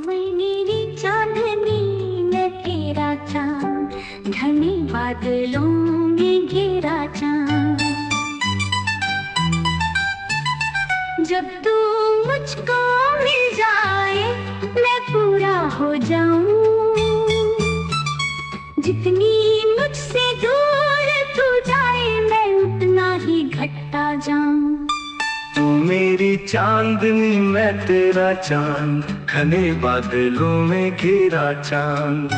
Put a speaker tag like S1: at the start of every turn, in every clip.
S1: मेरी चांदनी मैं तेरा चांद, घने बादलों में घिरा चांद। जब तू मुझको मिल जाए मैं पूरा हो जाऊं, जितनी मुझसे दूर तू जाए मैं उतना ही घटता जाऊं।
S2: तू मेरी चांदनी मैं तेरा चांद, घने बादलों में घिरा चांद।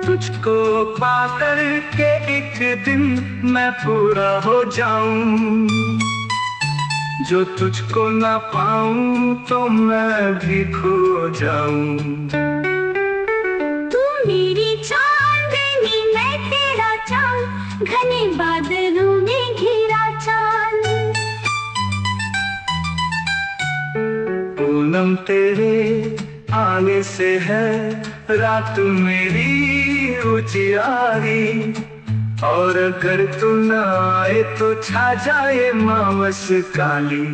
S2: तुझको पाकर के एक दिन मैं पूरा हो जाऊं, जो तुझको ना पाऊं तो मैं भी खो जाऊं।
S1: तू मेरी चांदनी मैं तेरा चांद, घने बादलों में घिरा चांद।
S2: पूनम तेरे आने से है रात मेरी उजियारी, और अगर तू न आए तो छा जाए मावस काली।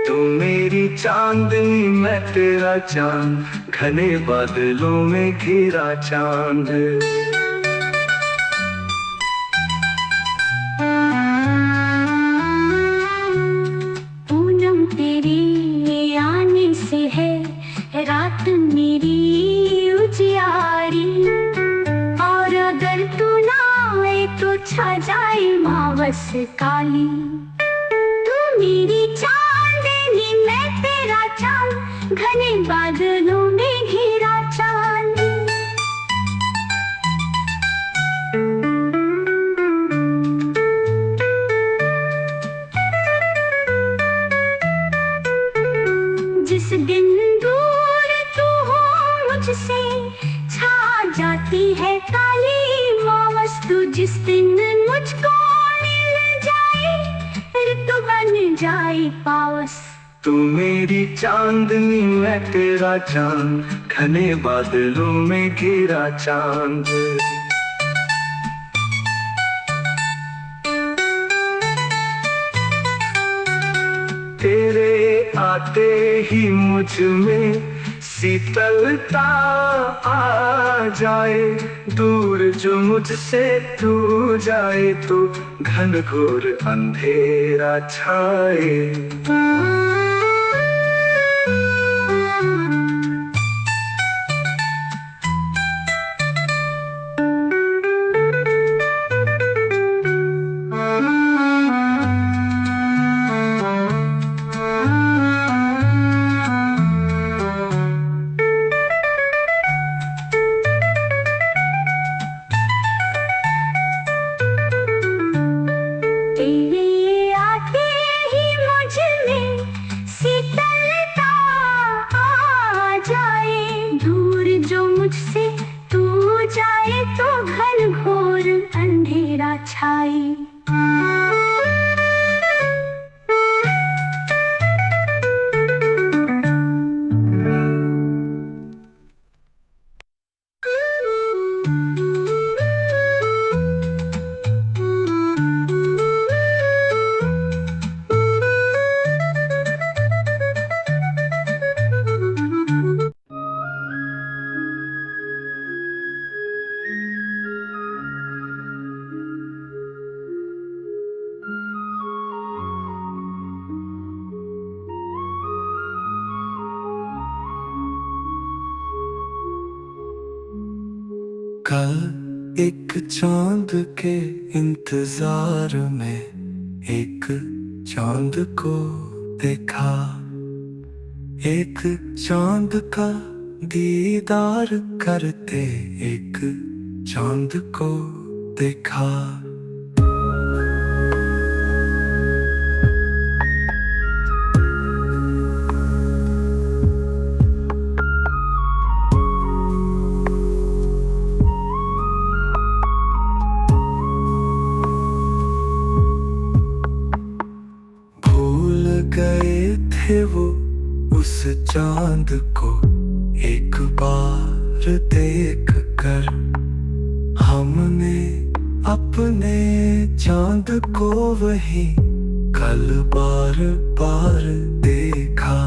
S2: तू मेरी चांदनी मैं तेरा चांद, घने बादलों में घिरा चांद।
S1: पूनम तेरे आने से है रात मेरी उजियारी, और अगर तू ना आए तो छा जाए मावस काली। तू मेरी चांदनी मैं तेरा चांद, घने बादलों में घिरा चांद। जिस दिन दूर तू हो मुझसे छा जाती है काली मावस, तू जिस दिन मुझको मिल जाए ऋतु बन जाए पावस।
S2: तू मेरी चांदनी मैं तेरा चांद, घने बादलों में घिरा चांद। तेरे आते ही मुझ में शीतलता आ जाए, दूर जो मुझसे तू जाए तो घनघोर अंधेरा छाए।
S1: तेरे आते ही मुझ में शीतलता आ जाए, दूर जो मुझसे तू जाए तो घनघोर अंधेरा छाए।
S2: कल एक चांद के इंतजार में एक चांद को देखा, एक चांद का दीदार करते एक चांद को देखा। गए थे वो उस चांद को एक बार देख कर हमने अपने चांद को वही कल बार बार देखा।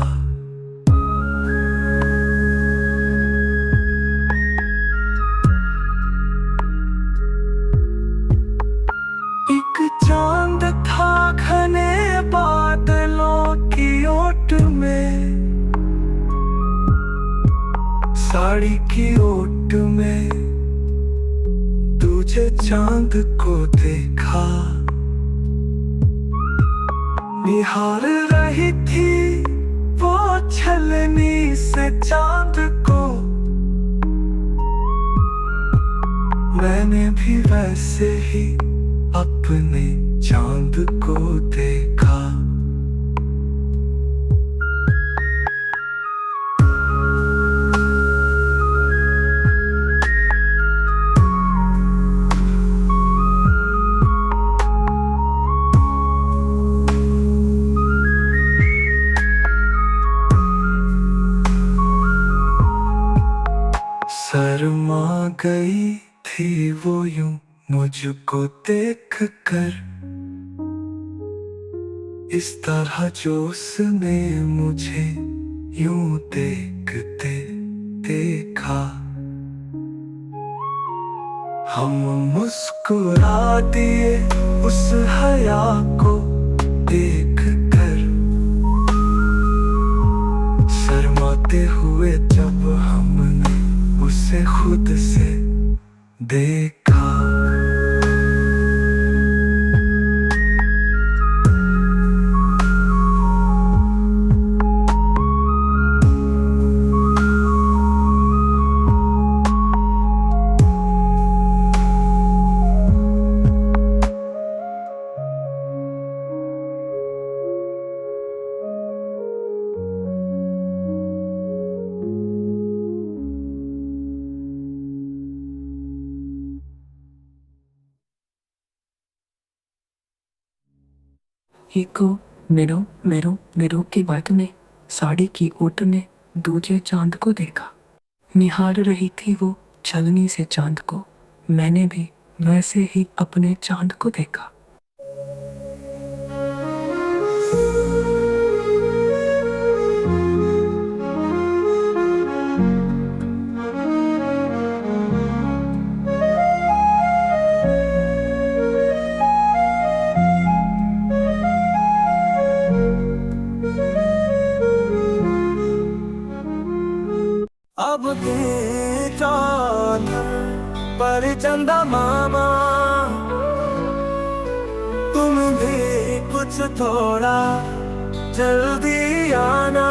S2: एक चांद था घने बादलों की ओट में, साड़ी की ओट में तुझे चांद को देखा। निहार रही थी वो छलनी से चांद को, मैंने भी वैसे ही अपने चांद को देखा। शर्मा गई थी वो यूं मुझको देख कर, इस तरह जो उसने मुझे यूं देखते देखा। हम मुस्कुरा दिए उस हया को देख कर, शर्माते हुए जब हमने उसे खुद से देखा।
S3: एक मेरो की बात ने साड़ी की ओट ने दूजे चांद को देखा। निहार रही थी वो छलनी से चांद को, मैंने भी वैसे ही अपने चांद को देखा।
S2: अब के चांद पर चंदा मामा, तुम भी कुछ थोड़ा जल्दी आना।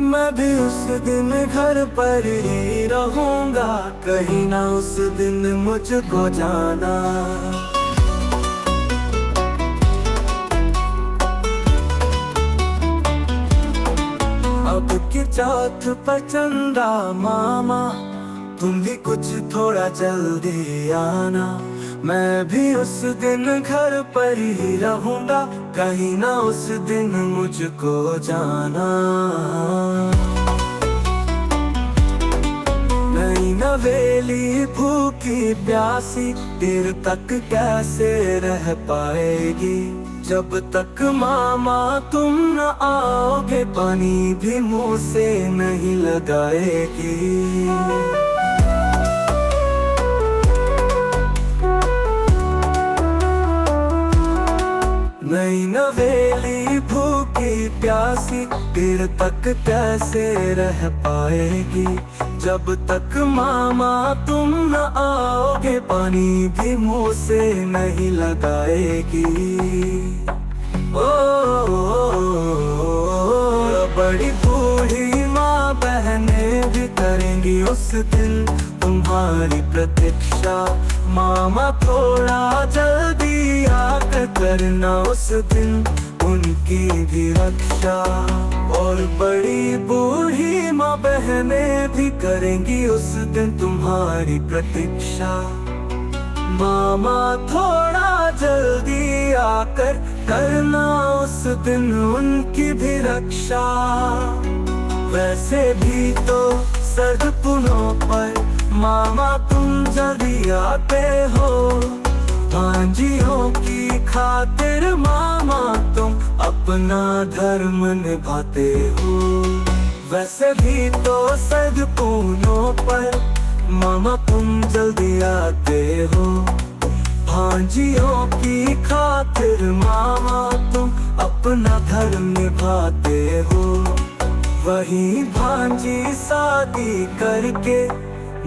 S2: मैं भी उस दिन घर पर ही रहूंगा, कहीं ना उस दिन मुझको जाना। अब की चौथ पर चंदा मामा, तुम भी कुछ थोड़ा जल्दी आना। मैं भी उस दिन घर पर ही रहूंगा, कहीं ना उस दिन मुझको जाना। नई नवेली भूखी प्यासी देर तक कैसे रह पाएगी, जब तक मामा तुम न आओगे पानी भी मुंह से नहीं लगाएगी। नई नवेली भूखी प्यासी देर तक कैसे रह पाएगी, जब तक मामा तुम न आओगे पानी भी मुंह से नहीं लगाएगी। ओ, बड़ी बूढ़ी माँ बहनें भी करेंगी उस दिन तुम्हारी प्रतीक्षा। मामा थोड़ा जल्दी आकर करना उस दिन उनकी भी रक्षा। और बड़ी बूढ़ी माँ बहनें भी करेंगी उस दिन तुम्हारी प्रतीक्षा। मामा थोड़ा जल्दी आकर करना उस दिन उनकी भी रक्षा। वैसे भी तो सदपुनों पर मामा तुम जल्दी आते हो, भांजियों की खातिर मामा तुम अपना धर्म निभाते हो। वैसे भी तो सदपुनों पर मामा तुम जल्दी आते हो, भांजियों की खातिर मामा तुम अपना धर्म निभाते हो। वही भांजी शादी करके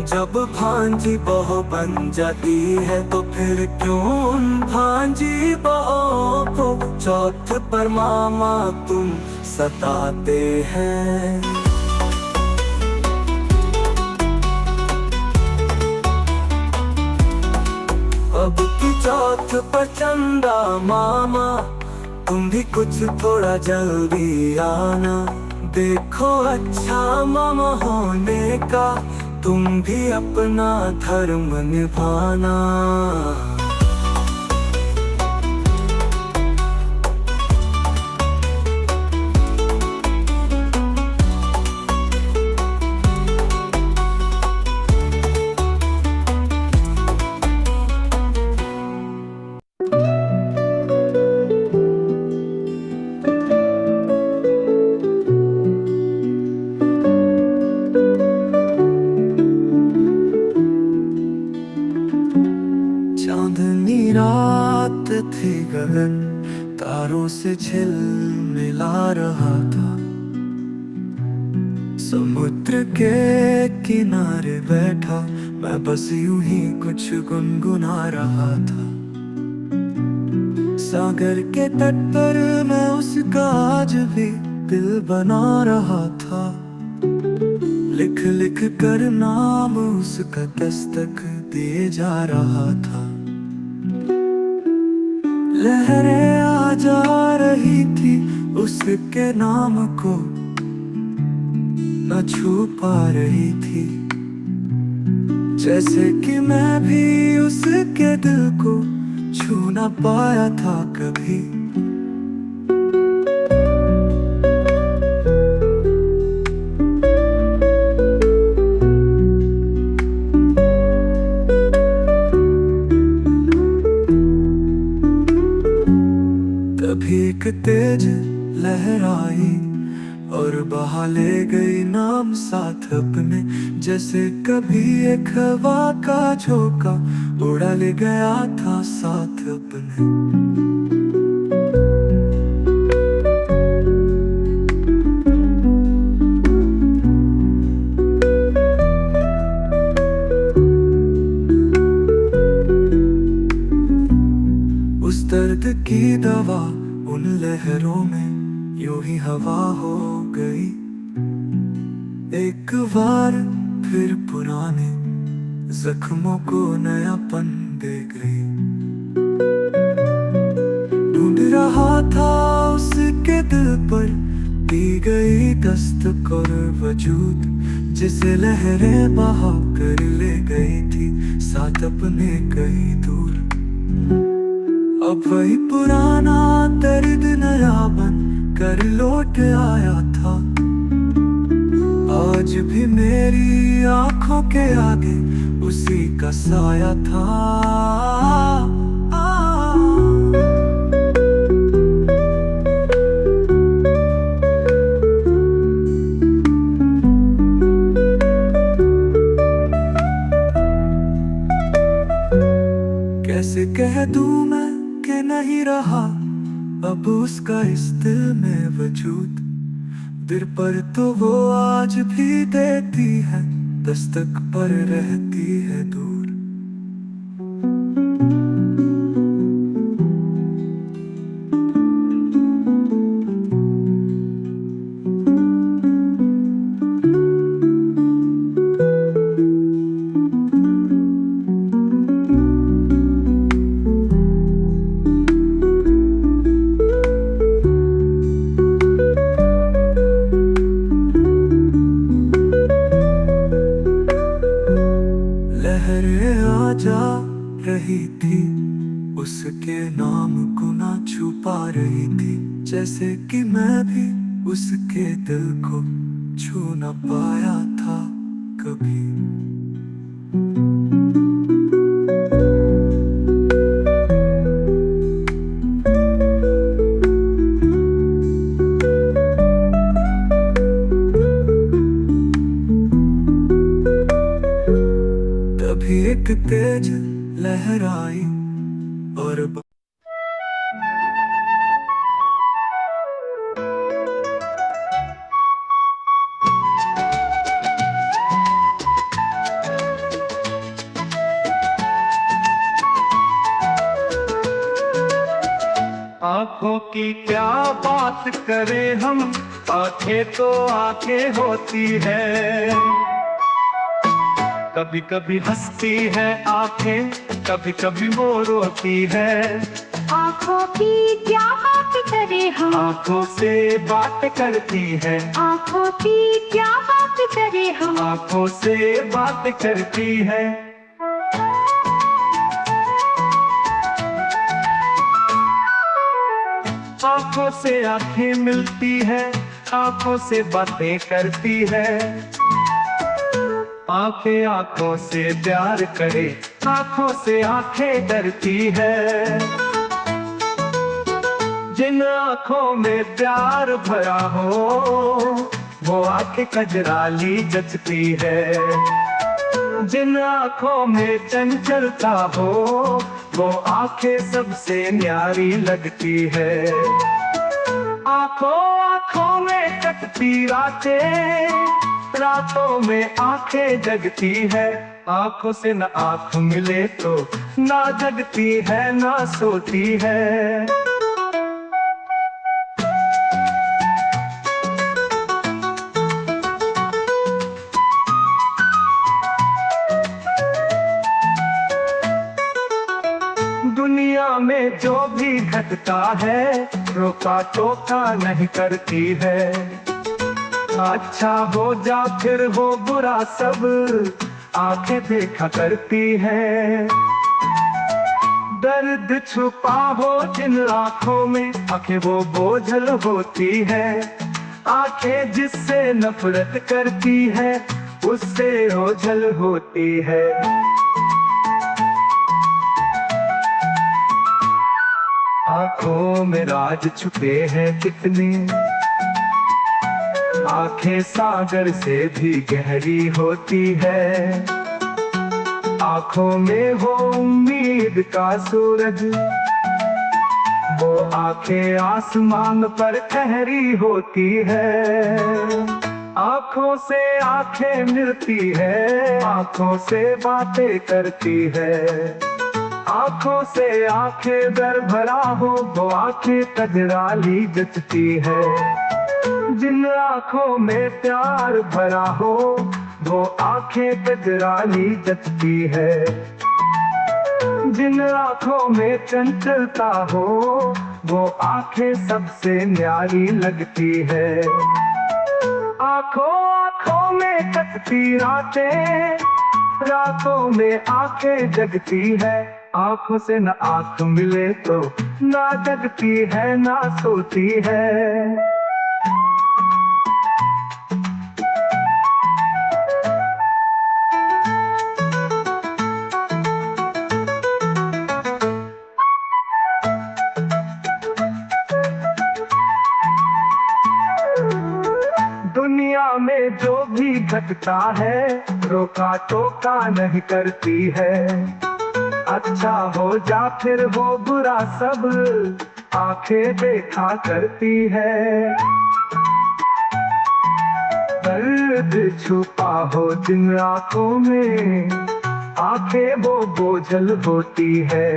S2: जब भांजी बहू बन जाती है, तो फिर क्यों उन भांजी बहू को चौथ पर मामा तुम सताते हैं। अब की चौथ पर चंदा मामा तुम भी कुछ थोड़ा जल्दी आना। देखो अच्छा मामा होने का तुम भी अपना धर्म निभाना। चांदनी रात थी, गगन तारों से झिलमिला रहा था। समुद्र के किनारे बैठा मैं बस यूं ही कुछ गुनगुना रहा था। सागर के तट पर मैं उसका आज भी दिल बना रहा था। लिख लिख कर नाम उसका दस्तक दिए जा रहा था। लहरें आ जा रही थी उसके नाम को न छू पा रही थी, जैसे कि मैं भी उसके दिल को छू ना पाया था कभी। तभी एक तेज लहर आई और बहा ले गई नाम साथ अपने, जैसे कभी एक हवा का झोंका उड़ा ले गया था साथ अपने। उस दर्द की दवा उन लहरों में यूं ही हवा हो गई। एक बार फिर पुराने जख्मों को नयापन दे गई। ढूंढ रहा था उसके दिल पर दी गई दस्तक और वजूद, जिसे लहरें बहा कर ले गई थी साथ अपने कहीं दूर। अब वही पुराना दर्द नया बन कर लौट आया था। आज भी मेरी आंखों के आगे उसी का साया था। कैसे कह दूं मैं के नहीं रहा अब उसका इस दिल में वजूद। दिल पर तो वो आज भी देती है दस्तक, पर रहती है दूर। लहरें आ जा रही थी उसके नाम को ना छुपा रही थी, जैसे कि मैं भी उसके दिल को छू न पाया था कभी। तभी एक तेज लहर आई और आंखों की क्या बात करें हम, आंखें तो आंखें होती है। कभी कभी हंसती है आंखें, कभी कभी वो रोती है।
S1: आँखों की क्या बात करें हम,
S2: आंखों से बात करती है।
S1: आँखों की क्या बात करें हम,
S2: आंखों से बात करती है। आंखों से आंखें मिलती है, आंखों से बातें करती है। आंखें आंखों से प्यार करे, आंखों से आंखें डरती है। जिन आंखों में प्यार भरा हो, वो आंखें कजराली जचती है। जिन आंखों में चंचलता हो, वो आंखें सबसे न्यारी लगती है। आंखों आंखों में कटती रातें, रातों में आंखें जगती है। आंखों से न आंख मिले तो ना जगती है ना सोती है। दुनिया में जो भी घटता है, रोका टोका नहीं करती है। अच्छा हो जा फिर हो बुरा, सब आंखें देखा करती है। दर्द छुपा हो जिन आंखों में, आंखें वो बोझल होती है। आंखें जिससे नफरत करती है, उससे ओझल होती है। आंखों में राज छुपे हैं कितने, आंखें सागर से भी गहरी होती है। आंखों में हो उम्मीद का सूरज, वो आंखें आसमान पर ठहरी होती है। आंखों से आंखें मिलती है, आंखों से बातें करती है। आंखों से आंखें दर भरा हो, वो आंखें कजराली जचती है। जिन आंखों में प्यार भरा हो, वो आंखें कजराली जचती है। जिन आंखों में चंचलता हो, वो आंखें सबसे न्यारी लगती है। आंखों आंखों में कटती रातें, रातों में आंखें जगती है। आंखों से न आंख मिले तो ना जगती है ना सोती है। दुनिया में जो भी घटता है, रोका टोका नहीं करती है। अच्छा हो जा फिर हो बुरा, सब आंखें देखा करती है। दर्द छुपा हो जिन आंखों में, आंखें वो बोझल होती है।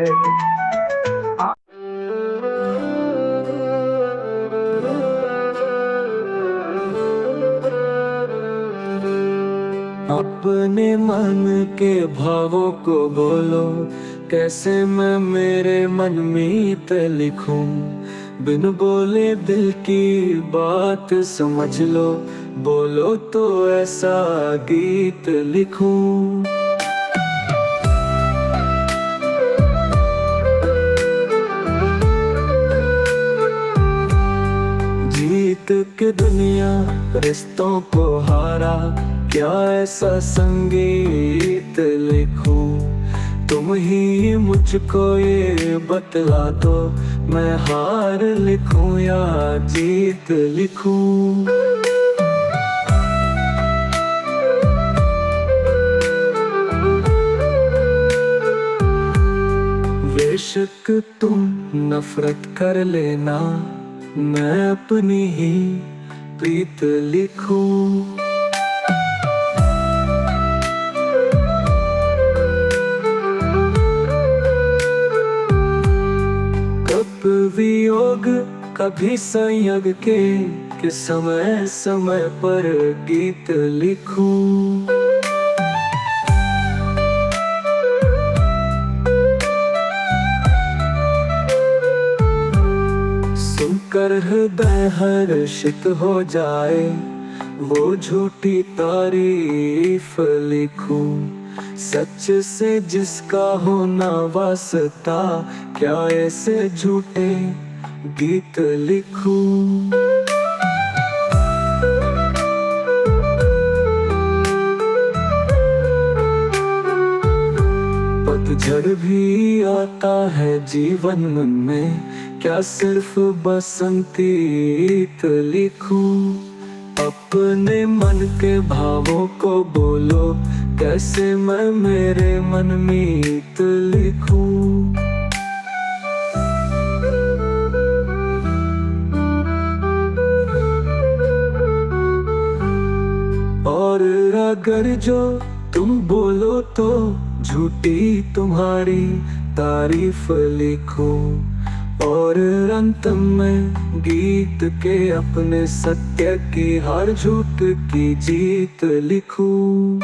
S2: अपने मन के भावों को बोलो, कैसे मैं मेरे मन मीत लिखूं। बिन बोले दिल की बात समझ लो, बोलो तो ऐसा गीत लिखूं। जीत के दुनिया रिश्तों को हारा, क्या ऐसा संगीत लिखूं? तुम ही मुझको ये बतला दो, मैं हार लिखूं या जीत लिखूं। बेशक तुम नफरत कर लेना, मैं अपनी ही प्रीत लिखूं। कब वियोग कभी संयोग के समय समय पर गीत लिखूं। सुनकर हृदय हर्षित हो जाए, वो झूठी तारीफ लिखूं। सच से जिसका होना वास्ता, क्या ऐसे झूठे गीत लिखूं। पतझड़ भी आता है जीवन में, क्या सिर्फ बसंती गीत लिखूं। अपने मन के भावों को बोलो, कैसे मैं मेरे मन मीत लिखूं। और अगर जो तुम बोलो तो झूठी तुम्हारी तारीफ लिखूं। और अंत में गीत के अपने सत्य की हर झूठ की जीत लिखूं।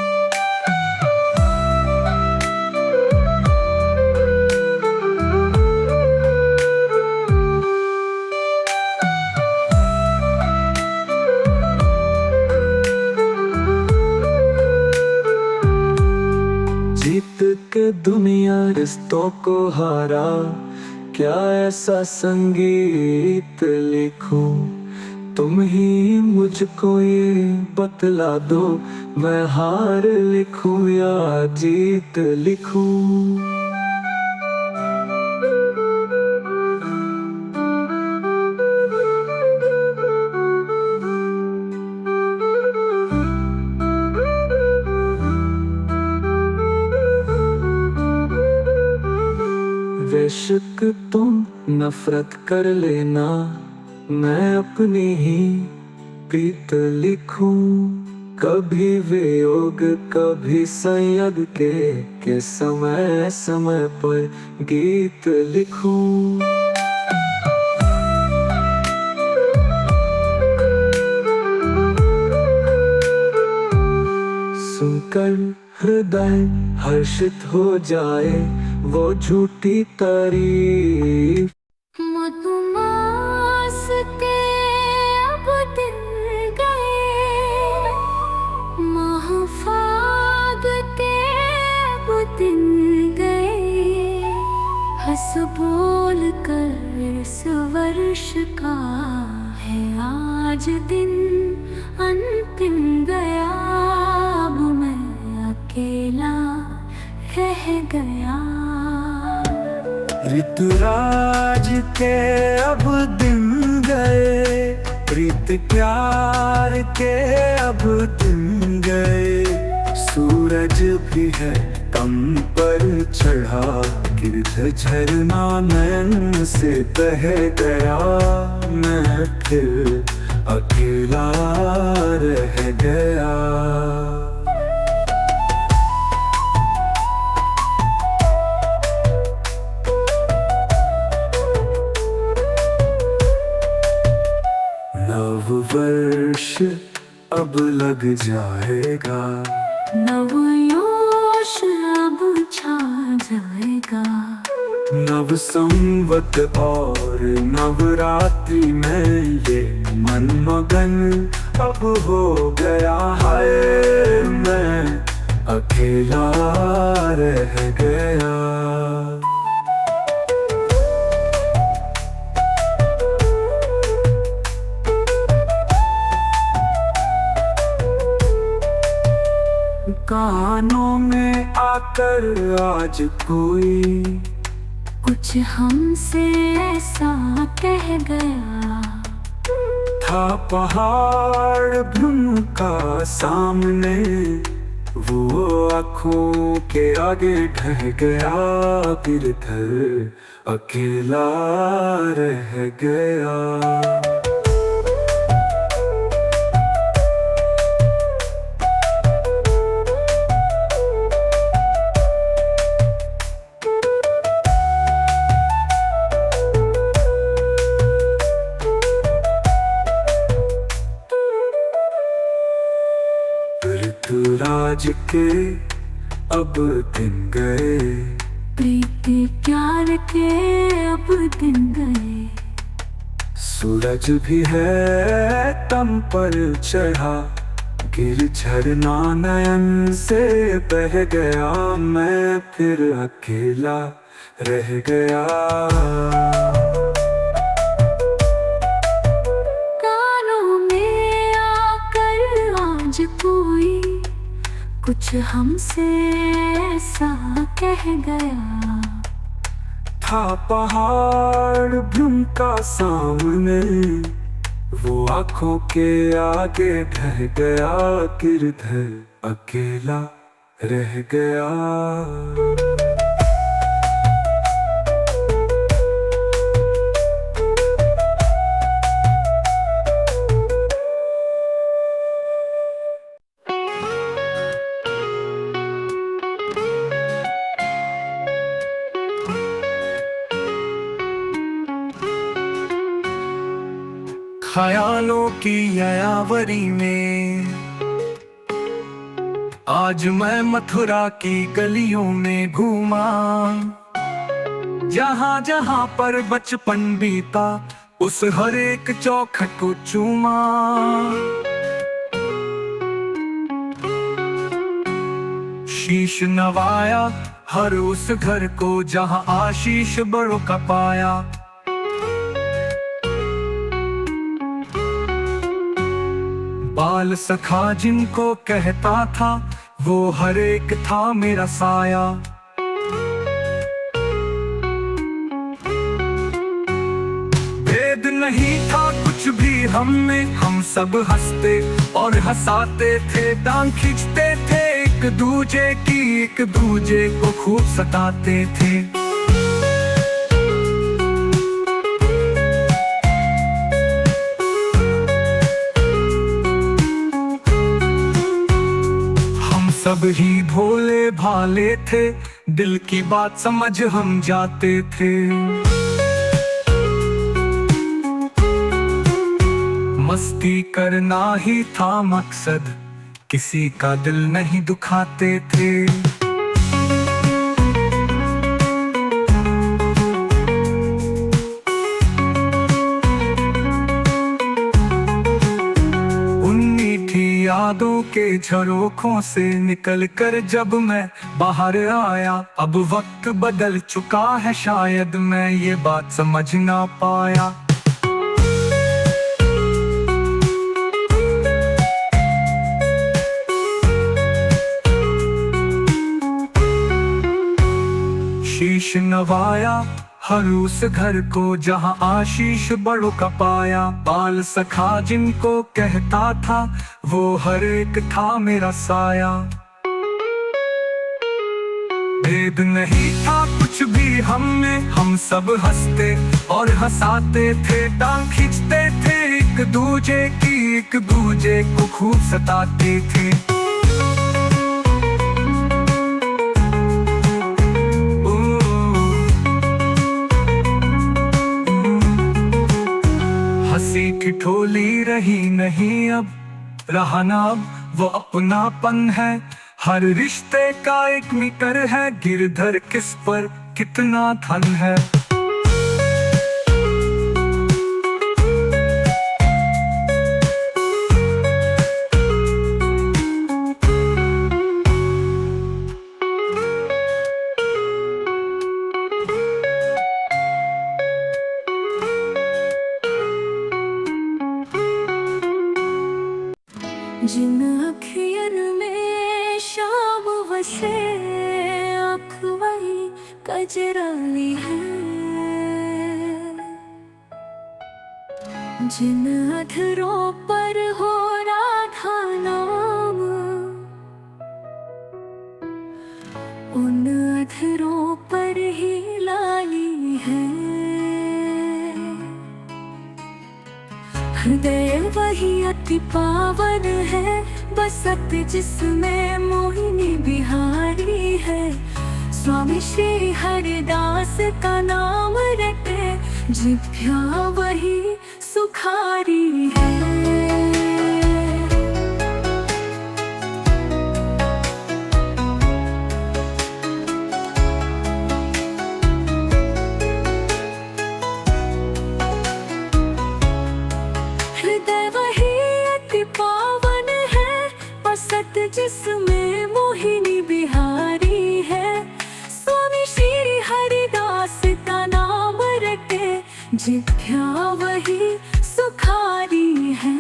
S2: जीत के दुनिया रिश्तों को हारा, क्या ऐसा संगीत लिखूं। तुम ही मुझको ये बतला दो, मैं हार लिखूं या जीत लिखूं। बेशक तुम नफरत कर लेना, मैं अपनी ही प्रीत लिखूं। कभी वियोग कभी संयोग के समय समय पर गीत लिखूं। सुनकर हृदय हर्षित हो जाए, वो झूठी तारीफ।
S1: मधुमास के अब दिन गए, महफाद के अब दिन गए। हंस बोल कर इस वर्ष का है आज दिन अंतिम गया। अब मैं अकेला रह गया।
S2: ऋतुराज के अब दिन गए, प्रीत प्यार के अब दिन गए। सूरज भी है कम पर चढ़ा, गिरध झरना नैन से बह गया। मैं फिर अकेला रह गया। नव वर्ष अब लग जाएगा,
S1: नवयोश अब छा जाएगा।
S2: नव संवत और नवरात्रि में ये मन मगन अब हो गया है। मैं अकेला रह गया। कानों में आकर आज कोई
S1: कुछ हमसे ऐसा कह गया।
S2: था पहाड़ भ्रम का सामने, वो आँखों के आगे ढह गया, गिरधर अकेला रह गया। ऋतुराज के अब दिन गए,
S1: प्रीति प्यार के अब दिन गए।
S2: सूरज भी है तम पर चढ़ा, गिर झरना नयन से बह गया, मैं फिर अकेला रह गया।
S1: कोई कुछ हमसे ऐसा कह गया।
S2: था पहाड़ भ्रम का सामने, वो आँखों के आगे ढह गया, गिरधर अकेला रह गया। ख्यालों की यायावरी में आज मैं मथुरा की गलियों में घूमा, जहां जहां पर बचपन बीता, उस हर एक चौखट को चूमा। शीश नवाया हर उस घर को, जहां आशीष बड़ों का पाया। बाल सखा जिनको कहता था, वो हर एक था मेरा साया। भेद नहीं था कुछ भी हम में, हम सब हंसते और हंसाते थे, टांग खींचते थे एक दूजे की, एक दूजे को खूब सताते थे। सब ही भोले भाले थे, दिल की बात समझ हम जाते थे। मस्ती करना ही था मकसद, किसी का दिल नहीं दुखाते थे। यादों के झरोखों से निकलकर जब मैं बाहर आया, अब वक्त बदल चुका है, शायद मैं ये बात समझ ना पाया। शीश नवाया हर उस घर को, जहां आशीष बड़ों का पाया। बाल सखा जिनको कहता था, वो हर एक था मेरा साया। भेद नहीं था कुछ भी हम में, हम सब हंसते और हंसाते थे, टांग खींचते थे एक दूजे की, एक दूजे को खूब सताते थे। ठिठोली रही नहीं अब, रहा ना अब वो अपनापन है। हर रिश्ते का एक मीटर है, गिरधर किस पर कितना धन है।
S1: जिन अखियन में नजरानी है, जिन अधरों पर हो राधा नाम, उन अधरों पर ही लाली है। हृदय वही अति पावन है, बसत जिसमें मोहिनी बिहारी है। स्वामी श्री हरिदास का नाम रटे, जिभ्या वही सुखारी है। हृदय वही अति पावन है, बसत जिसमें मोहिनी बिहारी है। स्वामी श्री हरिदास का नाम रटे, जिभ्या वही सुखारी है।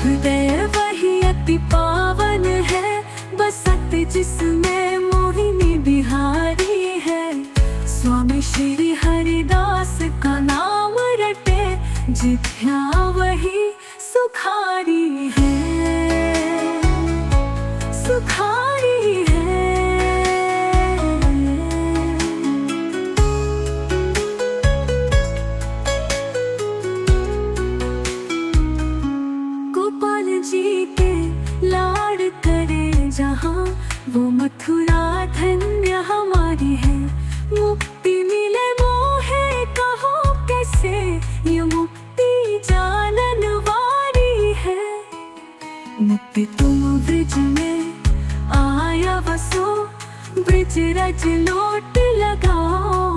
S1: हृदय वही अति पावन है, बसत जिसमें मोहिनी बिहारी है। स्वामी श्री हरिदास का नाम रटे, जिभ्या वही सुखारी है, सुखारी है। गोपाल जी के लाड करे जहाँ, वो मथुरा धन्य हमारी है। मुक्ति मिले मोहे कहो कैसे, ये मुक्ति जानन वारी है। मुक्ति तुम ब्रिज में आया बसो, ब्रिज रज लोट लगाओ।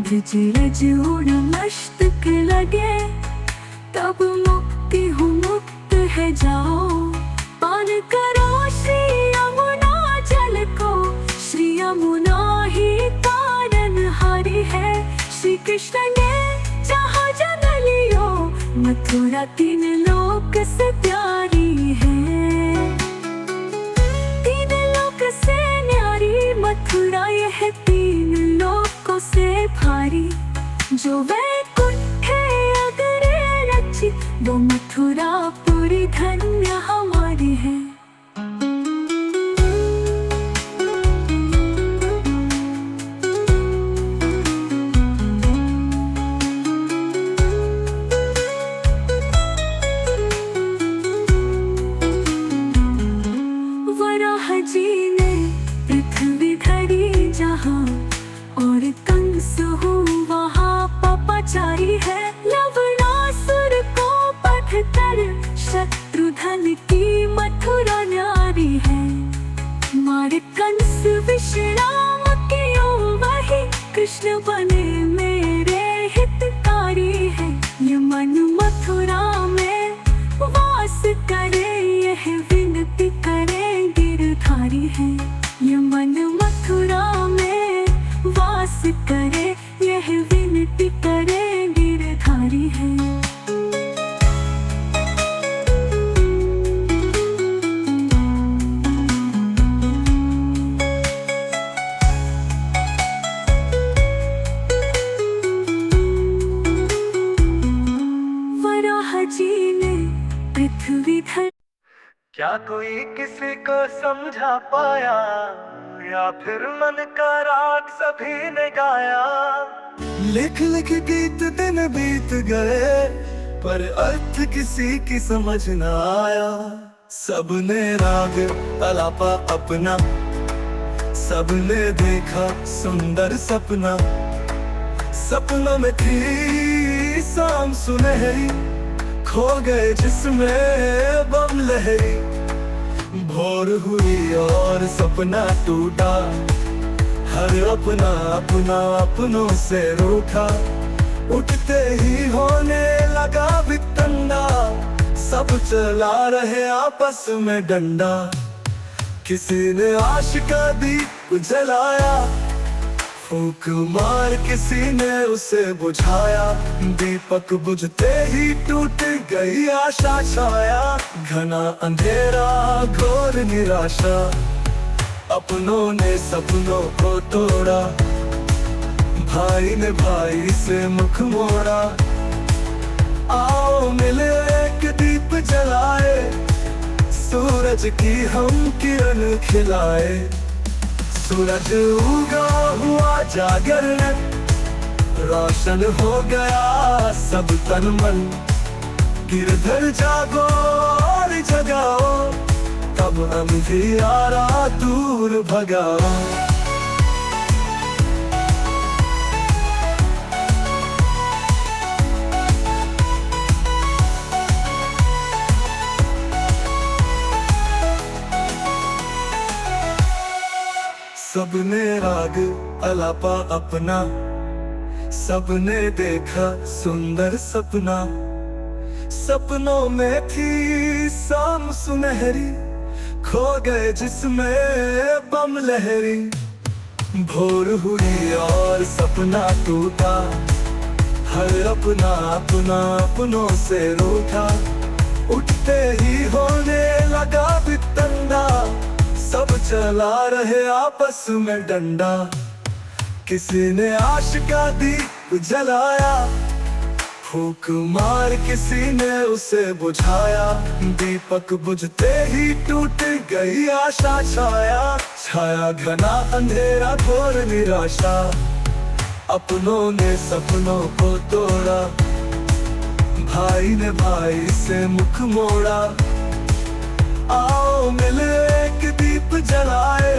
S1: ब्रिज रज उड़ मस्तक लगे, तब मुक्ति हूँ मुक्त है जाओ। पान करो श्री यमुना जल को, श्री यमुना ही तारन हारी है। श्री कृष्ण ने जहाँ जन्म लियो, मथुरा तीन लोक से प्यारी है। तीन लोक से न्यारी मथुरा, यह तीन लोकों से भारी। जो वैकुंठ है अगर रची, वो मथुरा पूरी धन्य हमारी है। जी ने पृथ्वी धरी जहाँ, और कंस हो वहाँ पापाचारी है। लवणासुर को पथ कर, शत्रुघ्न की मथुरा न्यारी है। मारे कंस विश्राम कियो वही, कृष्ण बने मेरे हितकारी है। ये मन मथुरा में वास करे, यह विनती करे गिरधारी है। ये मन मथुरा में वास करे, यह विनती करे गिरधारी है। वराह जी ने पृथ्वी धर,
S2: क्या कोई किसी को समझा पाया, या फिर मन का राग सभी ने गाया। लिख लिख गीत दिन बीत गए, पर अर्थ किसी की समझ न आया। सबने राग अलापा अपना, सबने देखा सुंदर सपना। सपनों में थी शाम सुनहरी, खो गए जिसमें बम लहरी। भोर हुई और सपना टूटा, हर अपना अपना अपनों से रूठा। उठते ही होने लगा वितंडा, सब चला रहे आपस में डंडा। किसी ने आश का दीप जलाया, फूंक मार किसी ने उसे बुझाया। दीपक बुझते ही टूट गई आशा छाया। घना अंधेरा घोर निराशा, अपनों ने सपनों को तोड़ा। भाई ने भाई से मुख मोड़ा, आओ मिले एक दीप जलाए, सूरज की हम किरण खिलाए। सूरज उगा हुआ जागर, रोशन हो गया सब तन मन। गिरधर जागो और जगाओ, तब अंधियारा दूर भगाओ। सबने राग अलापा अपना, सबने देखा सुंदर सपना। सपनों में थी शाम सुनहरी, खो गए जिसमें बम लहरी। भोर हुई और सपना टूटा, हर अपना अपना अपनों से रूठा। उठते ही होने लगा बितंडा, सब चला रहे आपस में डंडा। किसी ने आश का दीप जलाया, फूंक मार किसी ने उसे बुझाया। दीपक बुझते ही टूट गई आशा, छाया छाया घना अंधेरा घोर निराशा। अपनों ने सपनों को तोड़ा, भाई ने भाई से मुख मोड़ा। आओ मिले एक दीप जलाए,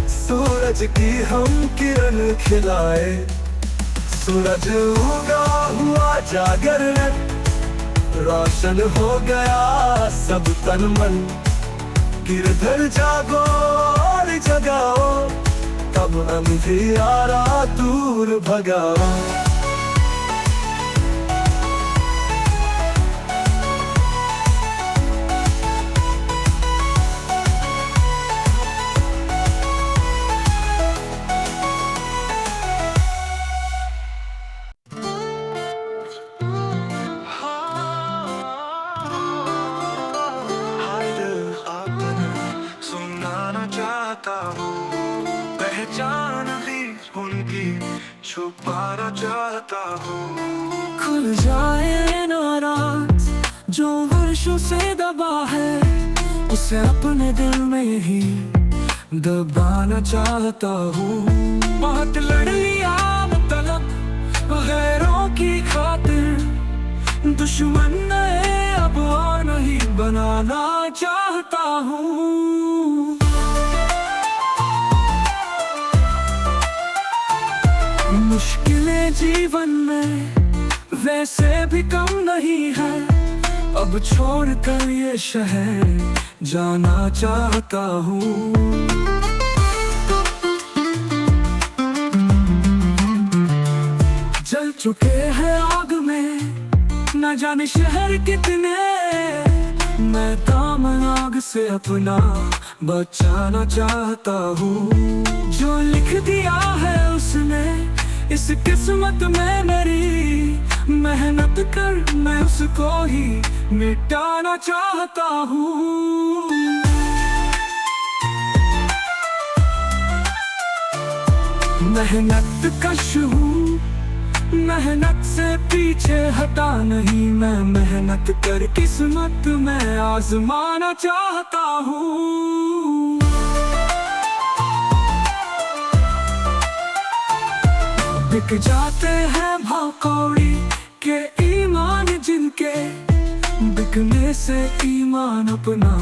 S2: सूरज की हम किरण खिलाए। सूरज उगा हुआ जागर, रोशन हो गया सब तन मन। गिरधर जागो और जगाओ, तब अंधियारा दूर भगाओ। पहचान भी उनकी छुपाना चाहता हूँ। खुल जाए नाराज जो वर्षों से दबा है, उसे अपने दिल में ही दबाना चाहता हूँ। बहुत लड़ लिया मतलब गैरों की खातिर, दुश्मन नए अब और नहीं बनाना चाहता हूँ। मुश्किलें जीवन में वैसे भी कम नहीं है, अब छोड़कर ये शहर जाना चाहता हूँ। जल चुके हैं आग में न जाने शहर कितने, मैं दामन आग से अपना बचाना चाहता हूँ। जो लिख दिया है उसने इस किस्मत में मेरी, मेहनत कर मैं उसको ही मिटाना चाहता हूँ। मेहनत कश हूँ, मेहनत से पीछे हटा नहीं। मैं मेहनत कर किस्मत में आजमाना चाहता हूँ। बिक जाते हैं भाव-कौड़ी के ईमान जिनके, बिकने से ईमान अपना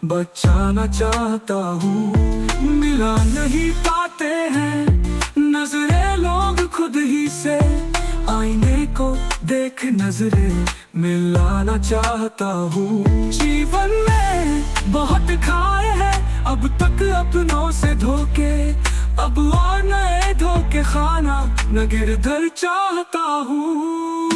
S2: बचाना चाहता हूँ। मिला नहीं पाते हैं नजरे लोग खुद ही से, आईने को देख नजरे मिलाना चाहता हूँ। जीवन में बहुत खाए हैं अब तक अपनों से धोखे, अब और नए धोखे खाना न गिरधर चाहता हूँ।